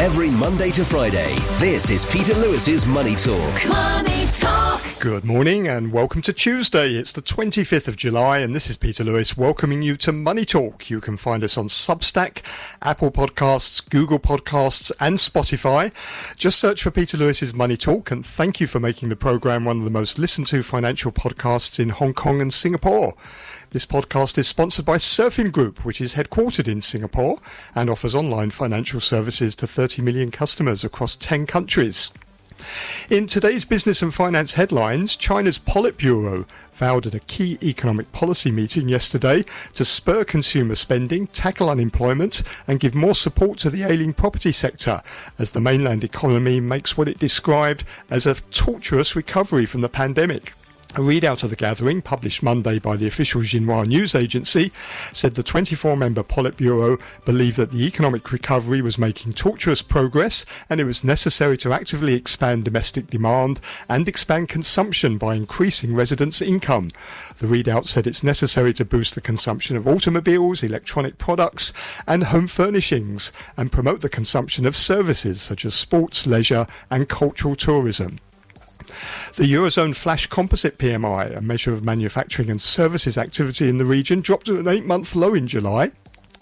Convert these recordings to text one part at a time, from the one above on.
Every Monday to Friday, this is Peter Lewis's Money Talk. Money Talk. Good morning and welcome to Tuesday. It's the 25th of July and this is Peter Lewis welcoming you to Money Talk. You can find us on Substack, Apple Podcasts, Google Podcasts and Spotify. Just search for Peter Lewis's Money Talk, and thank you for making the programme one of the most listened to financial podcasts in Hong Kong and Singapore. This podcast is sponsored by Surfing Group, which is headquartered in Singapore and offers online financial services to 30 million customers across 10 countries. In today's business and finance headlines, China's Politburo vowed at a key economic policy meeting yesterday to spur consumer spending, tackle unemployment and give more support to the ailing property sector as the mainland economy makes what it described as a tortuous recovery from the pandemic. A readout of the gathering, published Monday by the official Xinhua news agency, said the 24-member Politburo believed that the economic recovery was making tortuous progress and it was necessary to actively expand domestic demand and expand consumption by increasing residents' income. The readout said it's necessary to boost the consumption of automobiles, electronic products and home furnishings and promote the consumption of services such as sports, leisure and cultural tourism. The Eurozone Flash Composite PMI, a measure of manufacturing and services activity in the region, dropped to an 8-month low in July.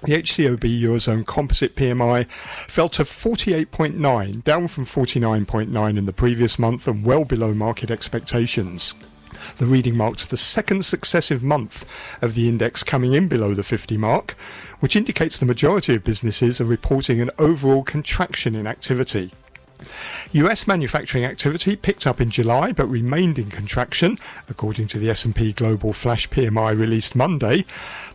The HCOB Eurozone Composite PMI fell to 48.9, down from 49.9 in the previous month and well below market expectations. The reading marked the second successive month of the index coming in below the 50 mark, which indicates the majority of businesses are reporting an overall contraction in activity. US manufacturing activity picked up in July but remained in contraction, according to the S&P Global Flash PMI released Monday.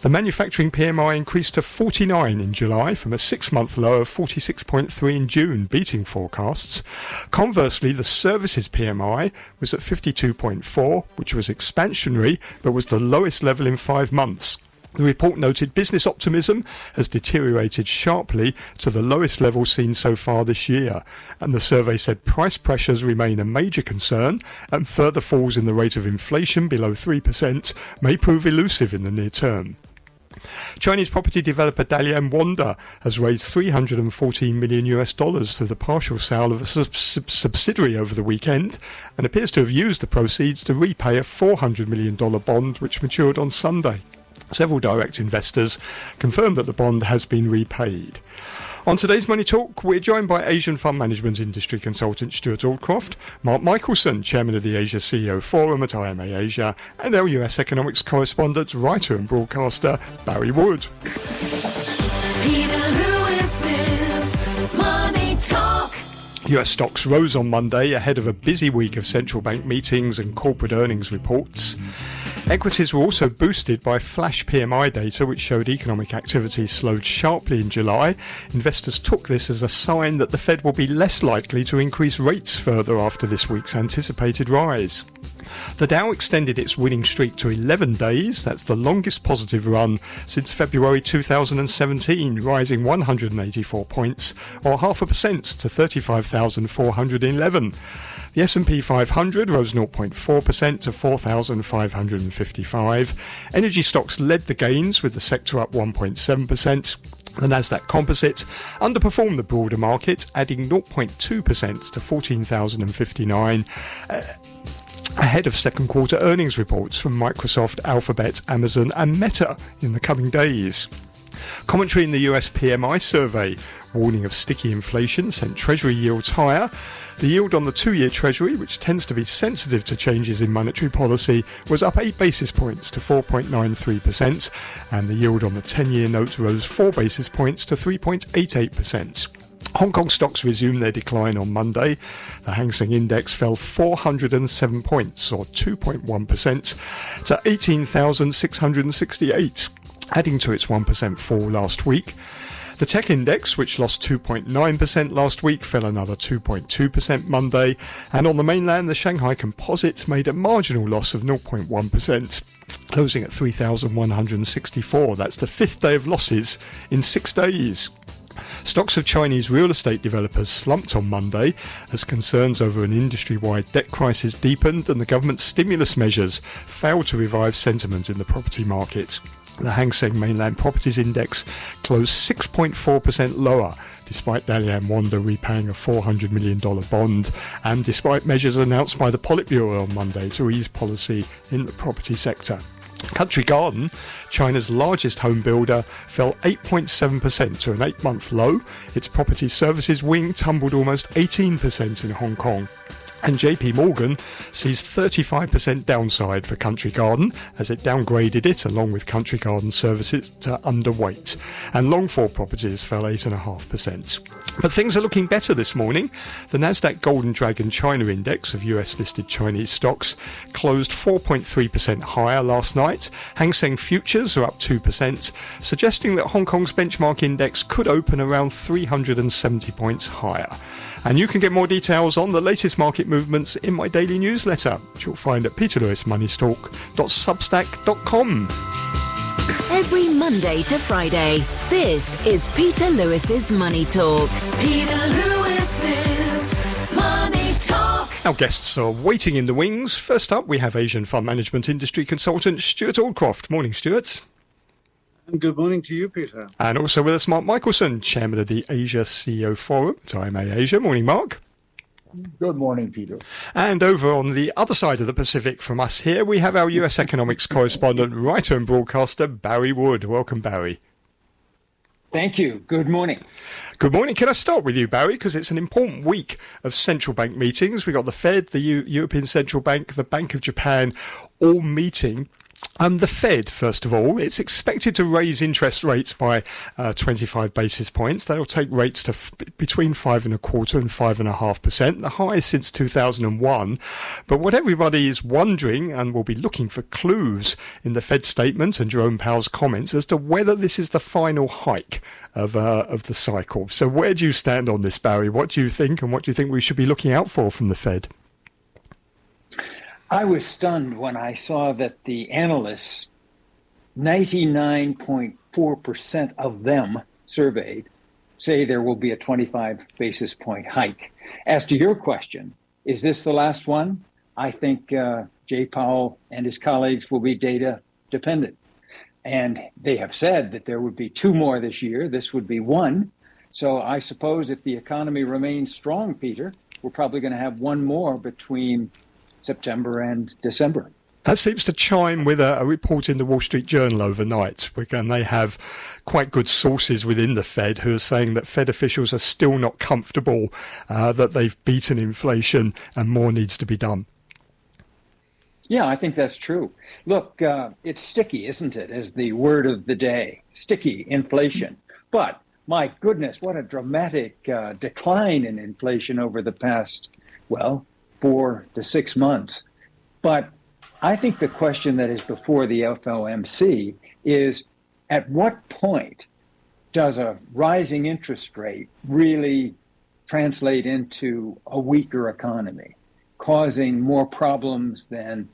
The manufacturing PMI increased to 49 in July from a 6-month low of 46.3 in June, beating forecasts. Conversely, the services PMI was at 52.4, which was expansionary but was the lowest level in 5 months. The report noted business optimism has deteriorated sharply to the lowest level seen so far this year, and the survey said price pressures remain a major concern and further falls in the rate of inflation below 3% may prove elusive in the near term. Chinese property developer Dalian Wanda has raised $314 million through the partial sale of a subsidiary over the weekend and appears to have used the proceeds to repay a $400 million bond which matured on Sunday. Several direct investors confirmed that the bond has been repaid. On today's Money Talk, we're joined by Asian fund management industry consultant Stewart Aldcroft, Mark Michelson, chairman of the Asia CEO Forum at IMA Asia, and our US economics correspondent, writer and broadcaster Barry Wood. Peter Lewis's Money Talk. US stocks rose on Monday ahead of a busy week of central bank meetings and corporate earnings reports. Equities were also boosted by flash PMI data which showed economic activity slowed sharply in July. Investors took this as a sign that the Fed will be less likely to increase rates further after this week's anticipated rise. The Dow extended its winning streak to 11 days. That's the longest positive run since February 2017, rising 184 points or 0.5% to 35,411. The S&P 500 rose 0.4% to 4,555. Energy stocks led the gains with the sector up 1.7%. The Nasdaq Composite underperformed the broader market, adding 0.2% to 14,059. Ahead of second quarter earnings reports from Microsoft, Alphabet, Amazon and Meta in the coming days. Commentary in the US PMI survey, warning of sticky inflation, sent Treasury yields higher. The yield on the 2-year Treasury, which tends to be sensitive to changes in monetary policy, was up 8 basis points to 4.93%, and the yield on the 10-year note rose 4 basis points to 3.88%. Hong Kong stocks resumed their decline on Monday. The Hang Seng Index fell 407 points, or 2.1%, to 18,668, adding to its 1% fall last week. The tech index, which lost 2.9% last week, fell another 2.2% Monday, and on the mainland the Shanghai Composite made a marginal loss of 0.1%, closing at 3,164. That's the 5th day of losses in 6 days. Stocks of Chinese real estate developers slumped on Monday as concerns over an industry-wide debt crisis deepened and the government's stimulus measures failed to revive sentiment in the property market. The Hang Seng Mainland Properties Index closed 6.4% lower, despite Dalian Wanda repaying a $400 million bond, and despite measures announced by the Politburo on Monday to ease policy in the property sector. Country Garden, China's largest home builder, fell 8.7% to an 8-month low. Its property services wing tumbled almost 18% in Hong Kong. And JP Morgan sees 35% downside for Country Garden as it downgraded it along with Country Garden Services to underweight. And Longfor Properties fell 8.5%. But things are looking better this morning. The Nasdaq Golden Dragon China Index of US-listed Chinese stocks closed 4.3% higher last night. Hang Seng Futures are up 2%, suggesting that Hong Kong's benchmark index could open around 370 points higher. And you can get more details on the latest market movements in my daily newsletter, which you'll find at peterlewismoneytalk.substack.com. Every Monday to Friday, this is Peter Lewis's Money Talk. Peter Lewis's Money Talk. Our guests are waiting in the wings. First up, we have Asian fund management industry consultant Stewart Aldcroft. Morning, Stewart. And good morning to you, Peter. And also with us, Mark Michelson, chairman of the Asia CEO Forum at IMA Asia. Morning, Mark. Good morning, Peter. And over on the other side of the Pacific from us here, we have our US economics correspondent, writer and broadcaster, Barry Wood. Welcome, Barry. Thank you. Good morning. Good morning. Can I start with you, Barry? Because it's an important week of central bank meetings. We've got the Fed, the European Central Bank, the Bank of Japan, all meeting. The Fed, first of all, it's expected to raise interest rates by 25 basis points. That'll take rates to between 5.25% and 5.5%, the highest since 2001. But what everybody is wondering, and will be looking for clues in the Fed statement and Jerome Powell's comments as to whether this is the final hike of the cycle. So where do you stand on this, Barry? What do you think, and what do you think we should be looking out for from the Fed? I was stunned when I saw that the analysts, 99.4% of them surveyed, say there will be a 25 basis point hike. As to your question, is this the last one? I think Jay Powell and his colleagues will be data dependent. And they have said that there would be 2 more this year. This would be 1. So I suppose if the economy remains strong, Peter, we're probably going to have 1 more between September and December. That seems to chime with a report in the Wall Street Journal overnight. And they have quite good sources within the Fed who are saying that Fed officials are still not comfortable that they've beaten inflation and more needs to be done. Yeah, I think that's true. Look, it's sticky, isn't it, as the word of the day. Sticky inflation. But my goodness, what a dramatic decline in inflation over the past, 4 to 6 months. But I think the question that is before the FOMC is, at what point does a rising interest rate really translate into a weaker economy, causing more problems than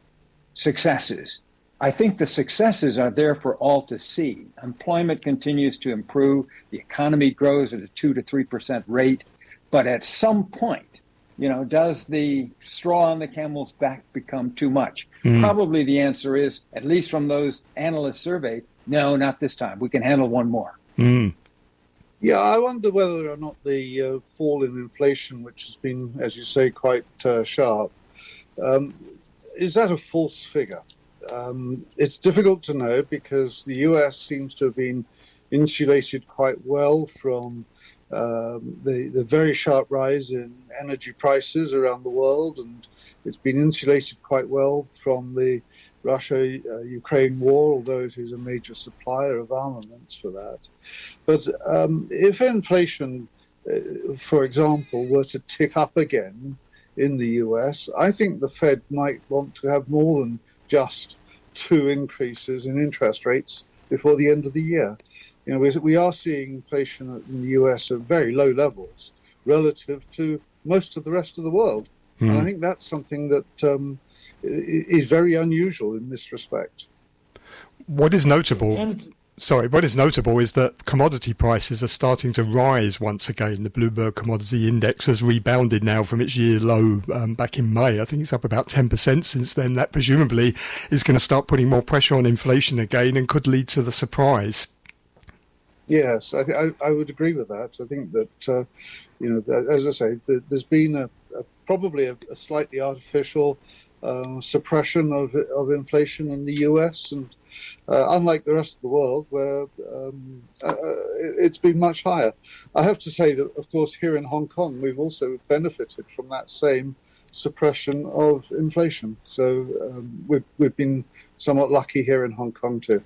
successes? I think the successes are there for all to see. Employment continues to improve. The economy grows at a 2 to 3% rate. But at some point, does the straw on the camel's back become too much? Probably the answer is, at least from those analysts surveyed, no, not this time. We can handle 1 more. Yeah, I wonder whether or not the fall in inflation, which has been, as you say, quite sharp, is that a false figure? It's difficult to know because the US seems to have been insulated quite well from the very sharp rise in energy prices around the world, and it's been insulated quite well from the Russia-Ukraine war, although it is a major supplier of armaments for that. But if inflation, for example, were to tick up again in the US, I think the Fed might want to have more than just 2 increases in interest rates before the end of the year. We are seeing inflation in the US at very low levels relative to most of the rest of the world. And I think that's something that is very unusual in this respect. What is notable? What is notable is that commodity prices are starting to rise once again. The Bloomberg Commodity Index has rebounded now from its year low back in May. I think it's up about 10% since then. That presumably is going to start putting more pressure on inflation again and could lead to the surprise. Yes, I would agree with that. I think that, as I say, there's been probably a slightly artificial suppression of inflation in the US, and unlike the rest of the world, where it's been much higher. I have to say that, of course, here in Hong Kong, we've also benefited from that same suppression of inflation. So we've been somewhat lucky here in Hong Kong too.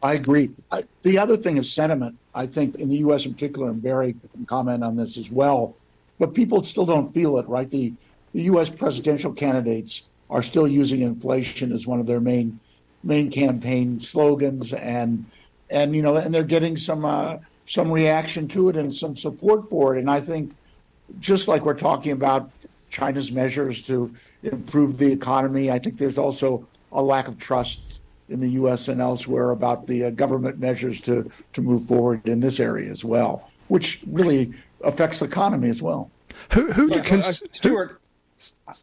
I agree. The other thing is sentiment. I think in the U.S. in particular, and Barry can comment on this as well, but people still don't feel it, right? The U.S. presidential candidates are still using inflation as one of their main campaign slogans, and they're getting some reaction to it and some support for it. And I think, just like we're talking about China's measures to improve the economy, I think there's also a lack of trust in the U.S. and elsewhere about the government measures to move forward in this area as well, which really affects the economy as well. Stewart,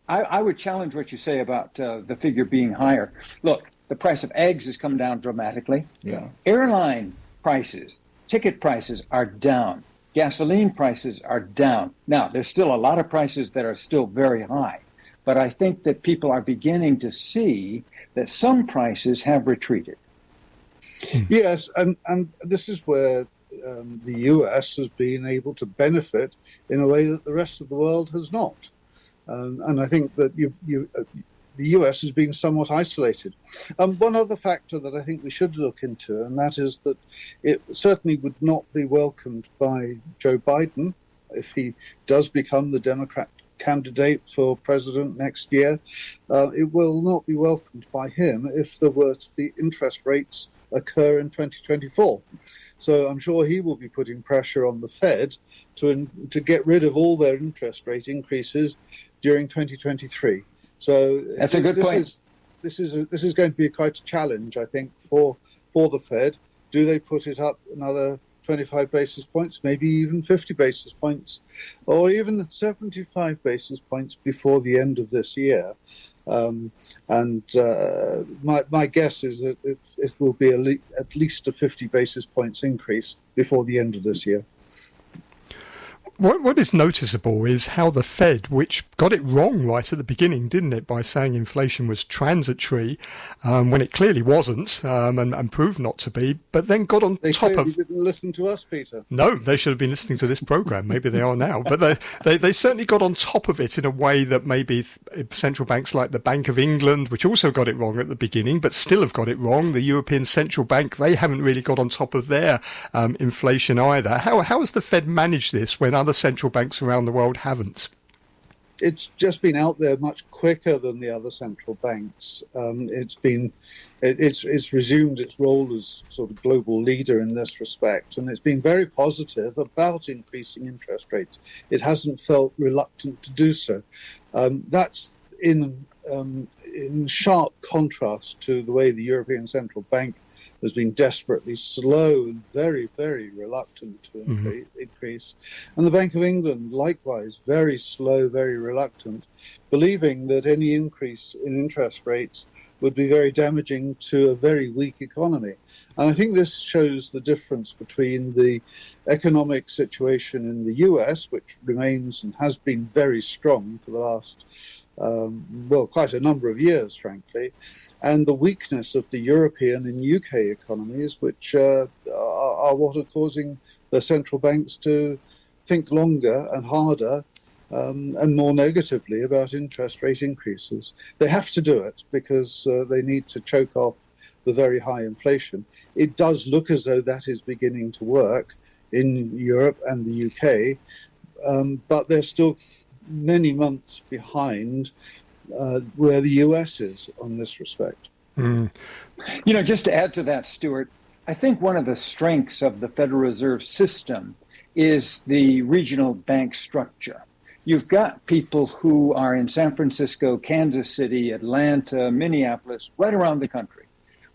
I would challenge what you say about the figure being higher. Look, the price of eggs has come down dramatically. Yeah. Airline prices, ticket prices are down. Gasoline prices are down. Now, there's still a lot of prices that are still very high, but I think that people are beginning to see that some prices have retreated. Yes, and this is where the US has been able to benefit in a way that the rest of the world has not. And I think that the US has been somewhat isolated. One other factor that I think we should look into, and that is that it certainly would not be welcomed by Joe Biden if he does become the Democrat candidate for president next year. It will not be welcomed by him if there were to be interest rates occur in 2024. So I'm sure he will be putting pressure on the Fed to get rid of all their interest rate increases during 2023. So that's a good point. This is going to be quite a challenge, I think, for the Fed. Do they put it up another 25 basis points, maybe even 50 basis points, or even 75 basis points before the end of this year? My guess is that it will be at least a 50 basis points increase before the end of this year. What is noticeable is how the Fed, which got it wrong right at the beginning, didn't it, by saying inflation was transitory, when it clearly wasn't, and proved not to be, but then got on top of... They didn't listen to us, Peter. No, they should have been listening to this programme. Maybe they are now. But they certainly got on top of it in a way that maybe central banks like the Bank of England, which also got it wrong at the beginning, but still have got it wrong, the European Central Bank, they haven't really got on top of their inflation either. How has the Fed managed this when other central banks around the world haven't? It's just been out there much quicker than the other central banks. It's resumed its role as sort of global leader in this respect, and it's been very positive about increasing interest rates. It hasn't felt reluctant to do so. That's in sharp contrast to the way the European Central Bank has been desperately slow and very, very reluctant to increase. And the Bank of England, likewise, very slow, very reluctant, believing that any increase in interest rates would be very damaging to a very weak economy. And I think this shows the difference between the economic situation in the US, which remains and has been very strong for the last, quite a number of years, frankly, and the weakness of the European and UK economies, which are what are causing the central banks to think longer and harder and more negatively about interest rate increases. They have to do it because they need to choke off the very high inflation. It does look as though that is beginning to work in Europe and the UK, but they're still many months behind where the US is on this respect. Just to add to that, Stewart, I think one of the strengths of the Federal Reserve System is the regional bank structure. You've got people who are in San Francisco, Kansas City, Atlanta, Minneapolis, right around the country,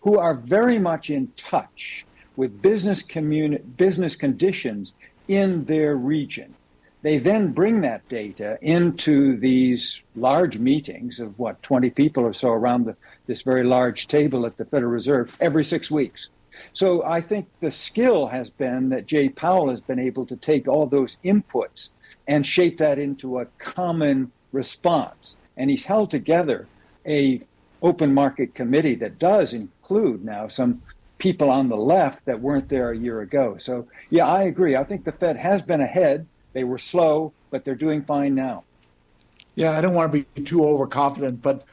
who are very much in touch with business conditions in their region. They then bring that data into these large meetings of 20 people or so around this very large table at the Federal Reserve every 6 weeks. So I think the skill has been that Jay Powell has been able to take all those inputs and shape that into a common response. And he's held together a open market committee that does include now some people on the left that weren't there a year ago. So, yeah, I agree. I think the Fed has been ahead. They were slow, but they're doing fine now. Yeah, I don't want to be too overconfident, but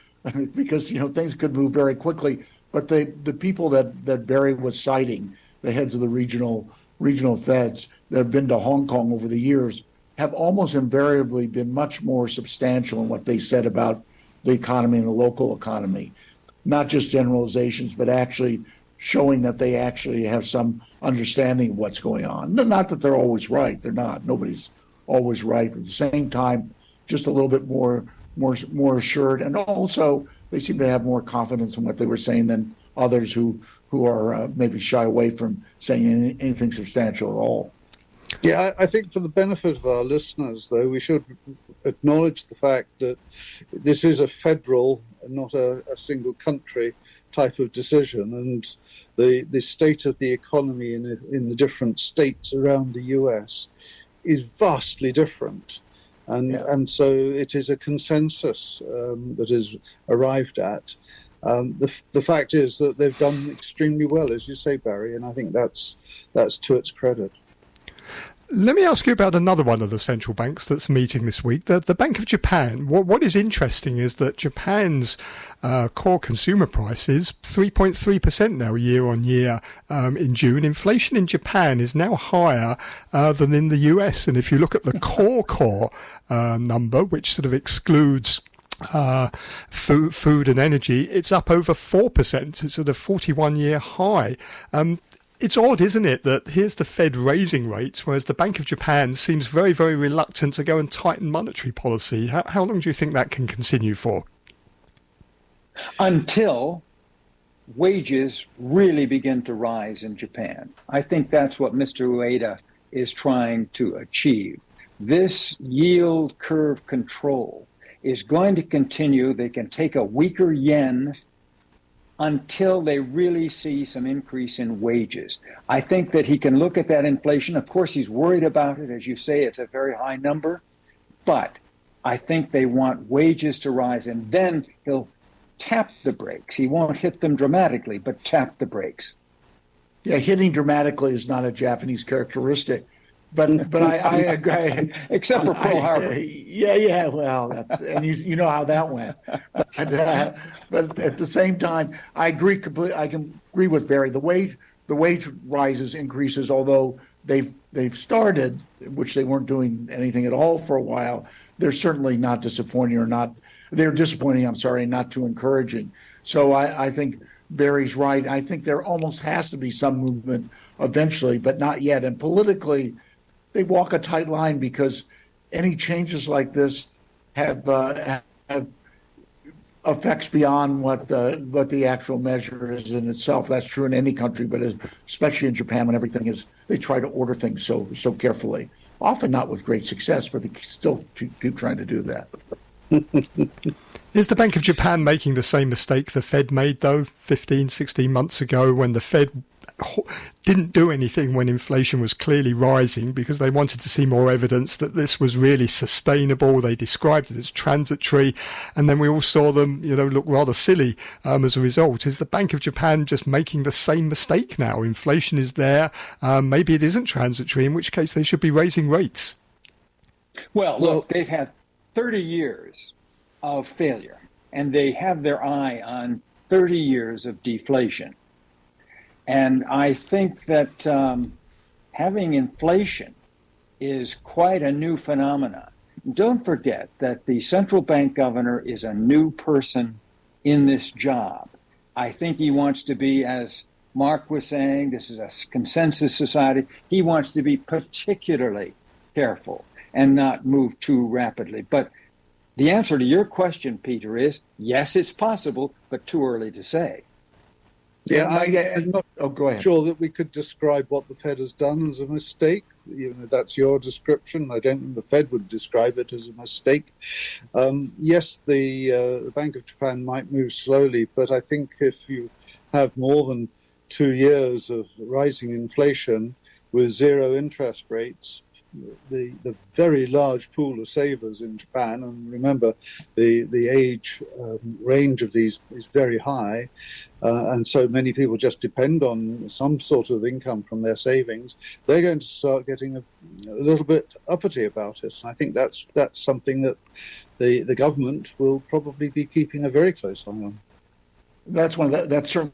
because things could move very quickly. But the people that Barry was citing, the heads of the regional Feds that have been to Hong Kong over the years, have almost invariably been much more substantial in what they said about the economy and the local economy. Not just generalizations, but actually showing that they actually have some understanding of what's going on. Not that they're always right. They're not. Nobody's always right. At the same time, just a little bit more assured. And also, they seem to have more confidence in what they were saying than others who are maybe shy away from saying anything substantial at all. Yeah, I think for the benefit of our listeners, though, we should acknowledge the fact that this is a federal, not a single country type of decision, and the state of the economy in the different states around the US is vastly different. And so it is a consensus that is arrived at. The fact is that they've done extremely well, as you say, Barry, and I think that's to its credit. Let me ask you about another one of the central banks that's meeting this week, the Bank of Japan. What is interesting is that Japan's core consumer price is 3.3% now year on year in June. Inflation in Japan is now higher than in the US. And if you look at the core number, which sort of excludes food and energy, it's up over 4%. It's at a 41-year high. It's odd, isn't it, that here's the Fed raising rates, whereas the Bank of Japan seems very, very reluctant to go and tighten monetary policy. How long do you think that can continue for? Until wages really begin to rise in Japan. I think that's what Mr. Ueda is trying to achieve. This yield curve control is going to continue. They can take a weaker yen until they really see some increase in wages. I think that he can look at that inflation. Of course, he's worried about it. As you say, it's a very high number. But I think they want wages to rise, and then he'll tap the brakes. He won't hit them dramatically, but tap the brakes. Yeah, hitting dramatically is not a Japanese characteristic. But I agree. Except for Pearl Harbor. Yeah. Well, and you know how that went. But at the same time, I agree completely. I can agree with Barry. The wage increases, although they've started, which they weren't doing anything at all for a while. They're certainly not disappointing, they're disappointing. I'm sorry, not too encouraging. So I think Barry's right. I think there almost has to be some movement eventually, but not yet. And politically, they walk a tight line because any changes like this have effects beyond what the actual measure is in itself. That's true in any country, but especially in Japan, when everything is, they try to order things so carefully. Often not with great success, but they still keep trying to do that. Is the Bank of Japan making the same mistake the Fed made, though, 15, 16 months ago, when the Fed didn't do anything when inflation was clearly rising because they wanted to see more evidence that this was really sustainable? They described it as transitory, and then we all saw them, look rather silly as a result. Is the Bank of Japan just making the same mistake now? Inflation is there. Maybe it isn't transitory, in which case they should be raising rates. Well, look, they've had 30 years of failure, and they have their eye on 30 years of deflation. And I think that having inflation is quite a new phenomenon. Don't forget that the central bank governor is a new person in this job. I think he wants to be, as Mark was saying, this is a consensus society. He wants to be particularly careful and not move too rapidly. But the answer to your question, Peter, is yes, it's possible, but too early to say. Yeah, I'm not go ahead. sure that we could describe what the Fed has done as a mistake. That's your description. I don't think the Fed would describe it as a mistake. Yes, the Bank of Japan might move slowly, but I think if you have more than 2 years of rising inflation with zero interest rates, the very large pool of savers in Japan, and remember the age range of these is very high, and so many people just depend on some sort of income from their savings, they're going to start getting a little bit uppity about it. And I think that's something that the government will probably be keeping a very close eye on. That's certainly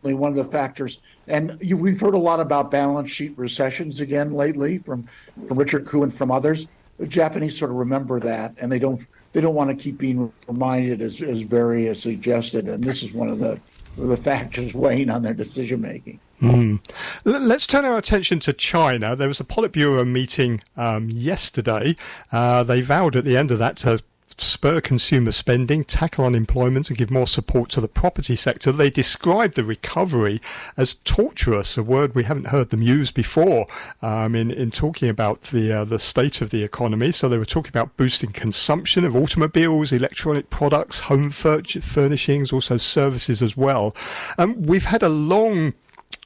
one of the factors. And we've heard a lot about balance sheet recessions again lately from Richard Koo and from others. The Japanese sort of remember that, and they don't want to keep being reminded, as Barry has suggested. And this is one of the factors weighing on their decision making. Let's turn our attention to China. There was a Politburo meeting yesterday. They vowed at the end of that to spur consumer spending, tackle unemployment and give more support to the property sector. They described the recovery as tortuous, a word we haven't heard them use before in talking about the state of the economy. So they were talking about boosting consumption of automobiles, electronic products, home furnishings, also services as well. We've had a long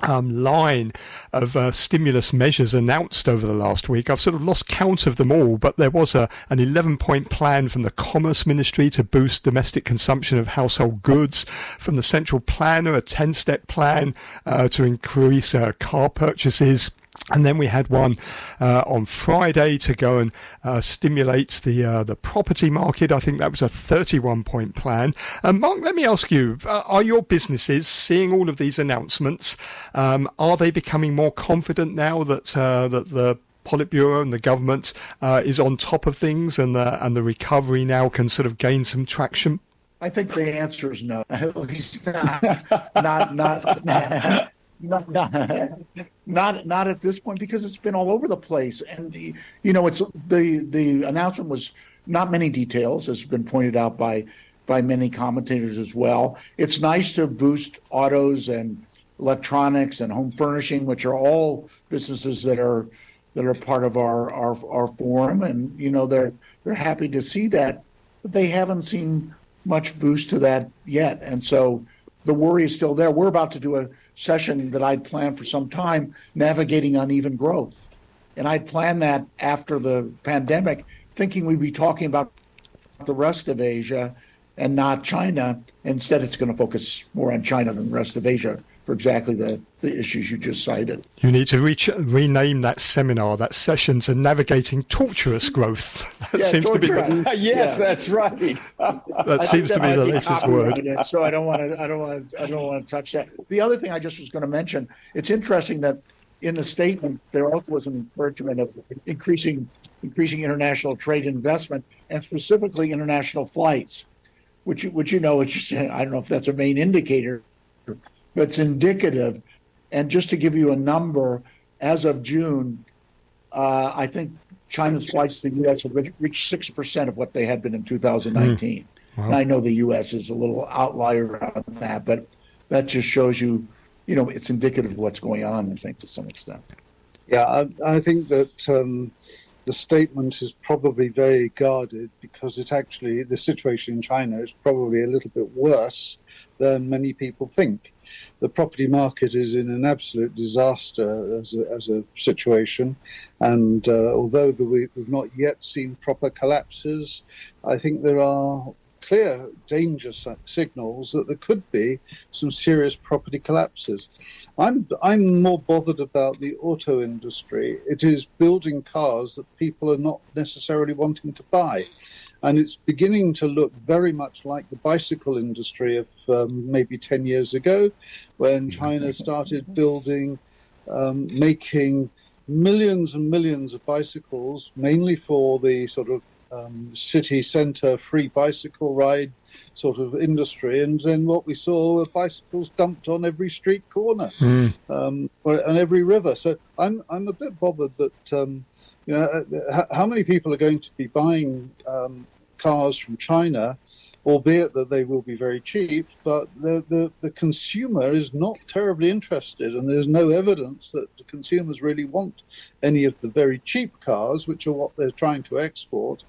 line of stimulus measures announced over the last week. I've sort of lost count of them all, but there was an 11-point plan from the Commerce Ministry to boost domestic consumption of household goods, from the Central Planner, a 10-step plan to increase car purchases. And then we had one on Friday to go and stimulate the property market. I think that was a 31-point plan. Mark, let me ask you, are your businesses seeing all of these announcements? Are they becoming more confident now that the Politburo and the government is on top of things and the recovery now can sort of gain some traction? I think the answer is no. At least not at this point, because it's been all over the place. And it's the announcement was not many details, as has been pointed out by many commentators as well. It's nice to boost autos and electronics and home furnishing, which are all businesses that are part of our forum, and they're happy to see that, but they haven't seen much boost to that yet. And so the worry is still there. We're about to do a session that I'd planned for some time, navigating uneven growth. And I'd planned that after the pandemic, thinking we'd be talking about the rest of Asia and not China. Instead, it's going to focus more on China than the rest of Asia for exactly the issues you just cited. You need to rename that seminar, that session, to Navigating Tortuous Growth. That seems to be yes, that's right. That seems to be the latest word. So I don't want to touch that. The other thing I just was going to mention, it's interesting that in the statement there also was an encouragement of increasing international trade investment, and specifically international flights, which I don't know if that's a main indicator, but it's indicative. And just to give you a number, as of June, I think China's flights to the U.S. have reached 6% of what they had been in 2019. Wow. And I know the U.S. is a little outlier on that, but that just shows you, it's indicative of what's going on, I think, to some extent. Yeah, I think that the statement is probably very guarded, because the situation in China is probably a little bit worse than many people think. The property market is in an absolute disaster as a situation, and although we've not yet seen proper collapses, I think there are clear danger signals that there could be some serious property collapses. I'm more bothered about the auto industry. It is building cars that people are not necessarily wanting to buy. And it's beginning to look very much like the bicycle industry of maybe 10 years ago, when China started making millions and millions of bicycles, mainly for the sort of city centre free bicycle ride sort of industry. And then what we saw were bicycles dumped on every street corner and every river. So I'm a bit bothered that how many people are going to be buying cars from China albeit that they will be very cheap, but the consumer is not terribly interested, and there's no evidence that the consumers really want any of the very cheap cars, which are what they're trying to export.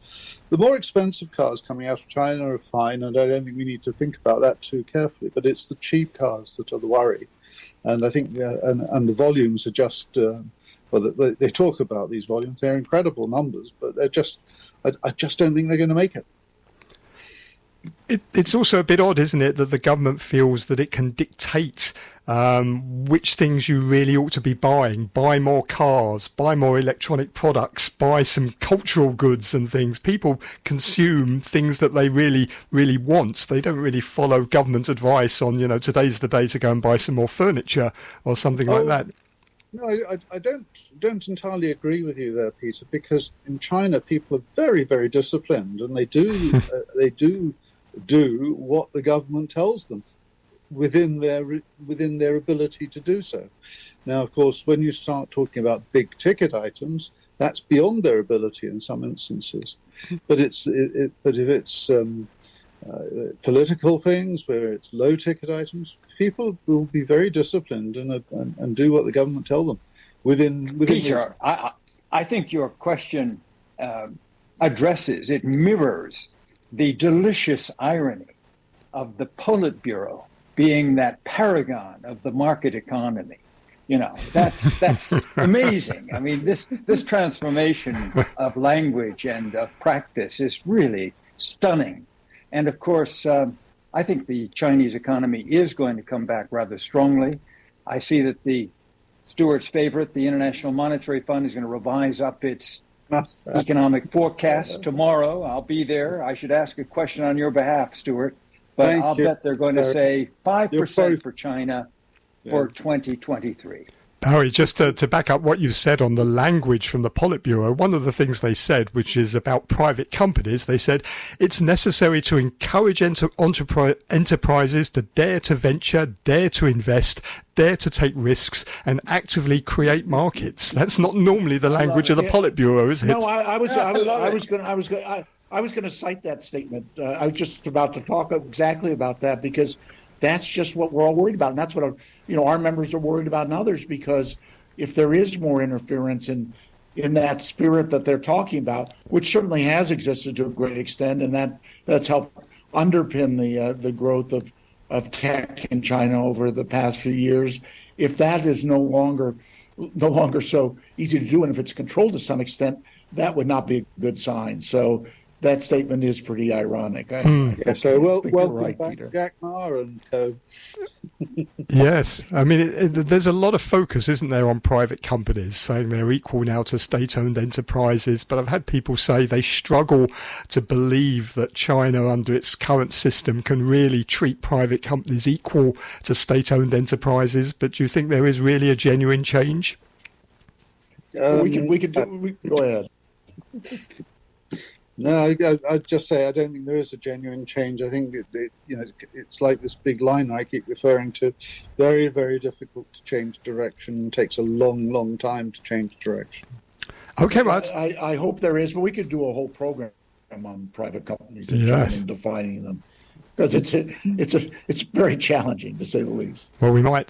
The more expensive cars coming out of China are fine, and I don't think we need to think about that too carefully, but it's the cheap cars that are the worry. And I think and the volumes are just, they talk about these volumes, they're incredible numbers, but they're just, I just don't think they're going to make it. It's also a bit odd, isn't it, that the government feels that it can dictate which things you really ought to be buying. Buy more cars, buy more electronic products, buy some cultural goods and things. People consume things that they really, really want. They don't really follow government advice on, today's the day to go and buy some more furniture or something like that. No, I don't entirely agree with you there, Peter, because in China people are very, very disciplined, and they do do what the government tells them within their ability to do so. Now, of course, when you start talking about big ticket items, that's beyond their ability in some instances. But if it's political things, where it's low ticket items, people will be very disciplined and do what the government tell them within. Peter, I think your question mirrors the delicious irony of the Politburo being that paragon of the market economy. That's amazing. I mean, this transformation of language and of practice is really stunning. And of course, I think the Chinese economy is going to come back rather strongly. I see that the Stewart's favorite, the International Monetary Fund, is going to revise up its economic forecast tomorrow. I'll be there. I should ask a question on your behalf, Stewart. But I'll bet they're going to say 5% for China for 2023. Barry, just to back up what you said on the language from the Politburo, one of the things they said, which is about private companies, they said it's necessary to encourage enterprises to dare to venture, dare to invest, dare to take risks, and actively create markets. That's not normally the language of the Politburo, is it? No, I was going to cite that statement. I was just about to talk exactly about that, because that's just what we're all worried about. And that's what our members are worried about, and others, because if there is more interference in that spirit that they're talking about, which certainly has existed to a great extent, and that's helped underpin the growth of tech in China over the past few years, if that is no longer so easy to do, and if it's controlled to some extent, that would not be a good sign. So that statement is pretty ironic. Welcome right, back, Peter. Jack Ma and co. Yes. I mean, there's a lot of focus, isn't there, on private companies, saying they're equal now to state-owned enterprises. But I've had people say they struggle to believe that China, under its current system, can really treat private companies equal to state-owned enterprises. But do you think there is really a genuine change? Go ahead. No, I'd just say I don't think there is a genuine change. I think it's like this big line I keep referring to. Very, very difficult to change direction. It takes a long, long time to change direction. Okay, Matt. I hope there is, but we could do a whole program on private companies and defining them, because it's very challenging, to say the least. Well, we might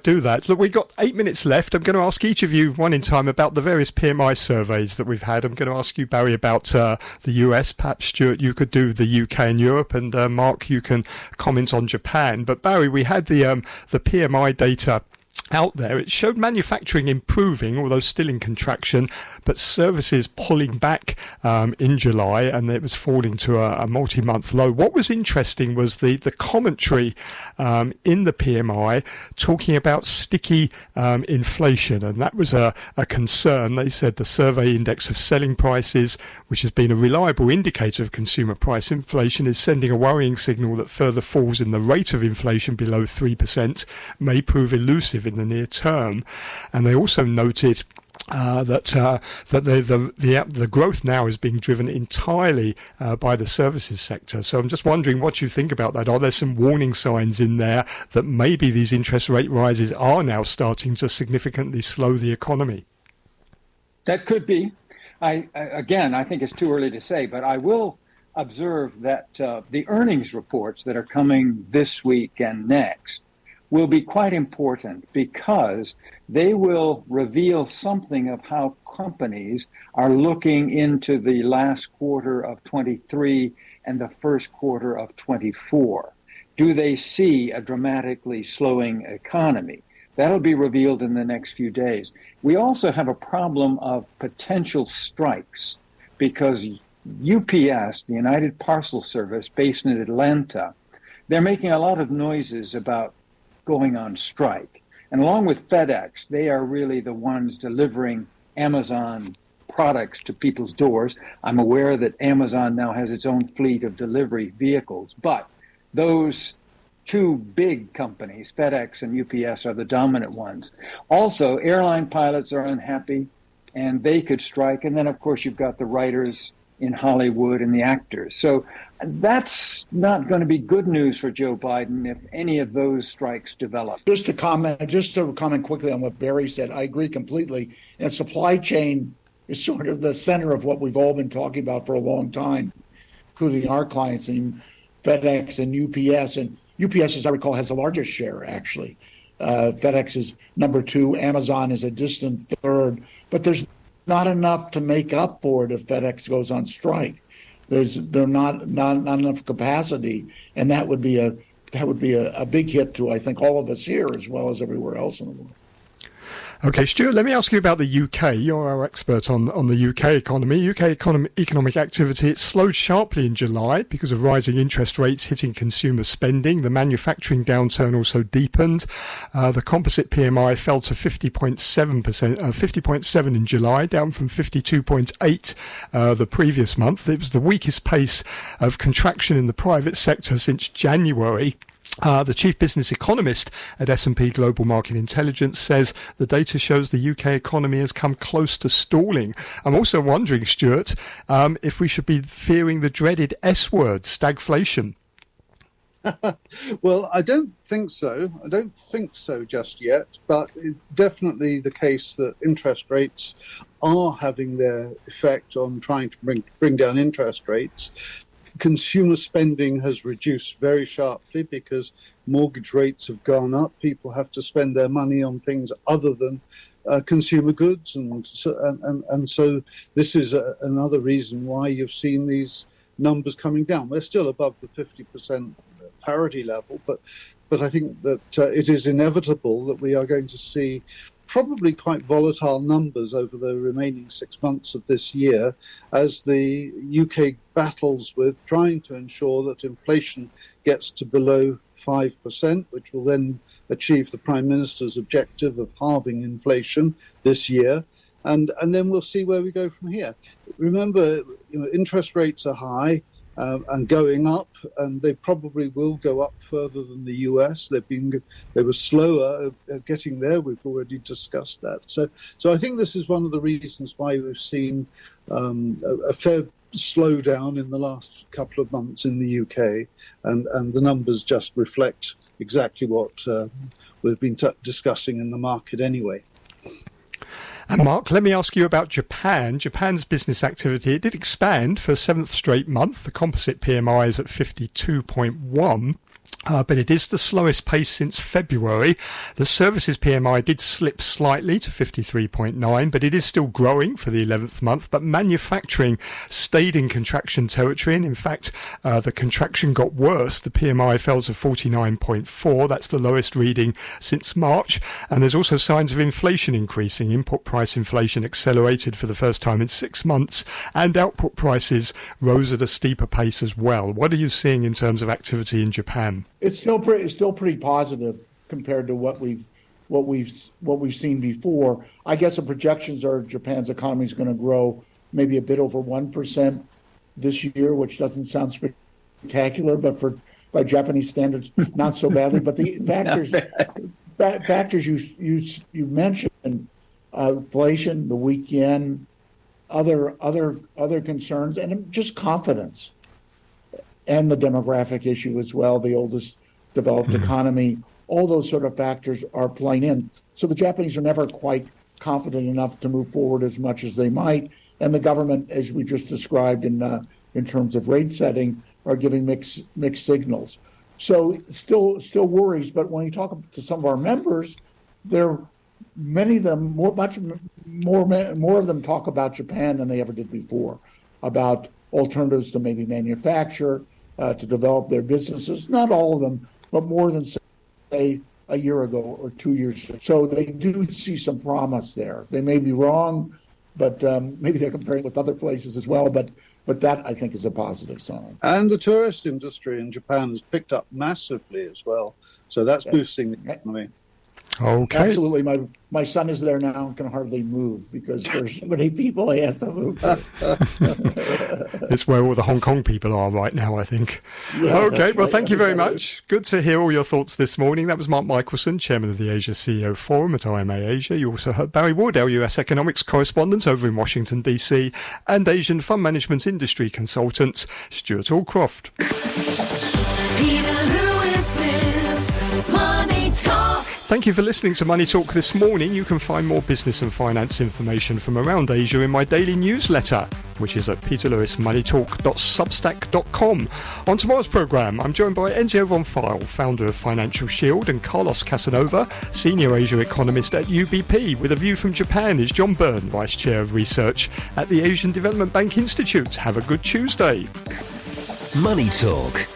do that. Look, we've got 8 minutes left. I'm going to ask each of you one in time about the various PMI surveys that we've had. I'm going to ask you, Barry, about the US. Perhaps, Stewart, you could do the UK and Europe, and Mark, you can comment on Japan. But Barry, we had the PMI data out there. It showed manufacturing improving, although still in contraction, but services pulling back in July, and it was falling to a multi-month low. What was interesting was the commentary in the PMI talking about sticky inflation, and that was a concern. They said the survey index of selling prices, which has been a reliable indicator of consumer price inflation, is sending a worrying signal that further falls in the rate of inflation below 3% may prove elusive in the near term. And they also noted that the growth now is being driven entirely by the services sector. So I'm just wondering what you think about that. Are there some warning signs in there that maybe these interest rate rises are now starting to significantly slow the economy? That could be. I think it's too early to say, but I will observe that the earnings reports that are coming this week and next will be quite important because they will reveal something of how companies are looking into the last quarter of 23 and the first quarter of 24. Do they see a dramatically slowing economy? That'll be revealed in the next few days. We also have a problem of potential strikes because UPS, the United Parcel Service, based in Atlanta, they're making a lot of noises about going on strike. And along with FedEx, they are really the ones delivering Amazon products to people's doors. I'm aware that Amazon now has its own fleet of delivery vehicles, but those two big companies, FedEx and UPS, are the dominant ones. Also, airline pilots are unhappy, and they could strike. And then, of course, you've got the writers in Hollywood and the actors. So that's not going to be good news for Joe Biden if any of those strikes develop. Just to comment quickly on what Barry said, I agree completely. And supply chain is sort of the center of what we've all been talking about for a long time, including our clients and FedEx and UPS. And UPS, as I recall, has the largest share, actually. FedEx is number 2. Amazon is a distant third. But there's not enough to make up for it if FedEx goes on strike. There's not enough capacity, and that would be a big hit to, I think, all of us here as well as everywhere else in the world. Okay, Stewart, let me ask you about the UK. You're our expert on the UK economy. Economic activity, it slowed sharply in July because of rising interest rates hitting consumer spending. The manufacturing downturn also deepened. The composite PMI fell to 50.7% in July, down from 52.8 the previous month. It was the weakest pace of contraction in the private sector since January. The chief business economist at S&P Global Market Intelligence says the data shows the UK economy has come close to stalling. I'm also wondering, Stewart, if we should be fearing the dreaded S word, stagflation. Well, I don't think so. I don't think so just yet, but it's definitely the case that interest rates are having their effect on trying to bring down interest rates. Consumer spending has reduced very sharply because mortgage rates have gone up. People have to spend their money on things other than consumer goods, and so this is another reason why you've seen these numbers coming down. We're still above the 50% parity level, but I think that it is inevitable that we are going to see probably quite volatile numbers over the remaining 6 months of this year as the UK battles with trying to ensure that inflation gets to below 5%, which will then achieve the Prime Minister's objective of halving inflation this year. And then we'll see where we go from here. Remember, interest rates are high and going up, and they probably will go up further than the US. They were slower at getting there. We've already discussed that. So I think this is one of the reasons why we've seen a fair slowdown in the last couple of months in the UK, and the numbers just reflect exactly what we've been discussing in the market anyway. And Mark, let me ask you about Japan. Japan's business activity, it did expand for a 7th straight month. The composite PMI is at 52.1. But it is the slowest pace since February. The services PMI did slip slightly to 53.9, but it is still growing for the 11th month. But manufacturing stayed in contraction territory, and in fact, the contraction got worse. The PMI fell to 49.4. That's the lowest reading since March. And there's also signs of inflation increasing. Input price inflation accelerated for the first time in 6 months, and output prices rose at a steeper pace as well. What are you seeing in terms of activity in Japan? It's still pretty positive compared to what we've seen before. I guess the projections are Japan's economy is going to grow maybe a bit over 1% this year, which doesn't sound spectacular, but by Japanese standards, not so badly. But the factors you mentioned, inflation, the weak yen, other concerns, and just confidence. And the demographic issue as well, the oldest developed economy, all those sort of factors are playing in. So the Japanese are never quite confident enough to move forward as much as they might. And the government, as we just described in in terms of rate setting are giving mixed signals. So still worries, but when you talk to some of our members, many of them, much more of them talk about Japan than they ever did before, about alternatives to maybe manufacture, to develop their businesses. Not all of them, but more than, say, a year ago or 2 years ago. So they do see some promise there. They may be wrong, but maybe they're comparing with other places as well. But that, I think, is a positive sign. And the tourist industry in Japan has picked up massively as well. So that's boosting the economy. Okay. Absolutely. My son is there now and can hardly move because there's so many people he has to move to. It's where all the Hong Kong people are right now, I think. Yeah, okay, well, right. thank you very much. Good to hear all your thoughts this morning. That was Mark Michelson, Chairman of the Asia CEO Forum at IMA Asia. You also heard Barry Wood, our US Economics Correspondent over in Washington, D.C., and Asian Fund Management Industry Consultant, Stewart Aldcroft. Peter Lewis's Money Talk. Thank you for listening to Money Talk this morning. You can find more business and finance information from around Asia in my daily newsletter, which is at peterlewismoneytalk.substack.com. On tomorrow's programme, I'm joined by Enzio Von File, founder of Financial Shield, and Carlos Casanova, senior Asia economist at UBP. With a view from Japan is John Byrne, vice chair of research at the Asian Development Bank Institute. Have a good Tuesday. Money Talk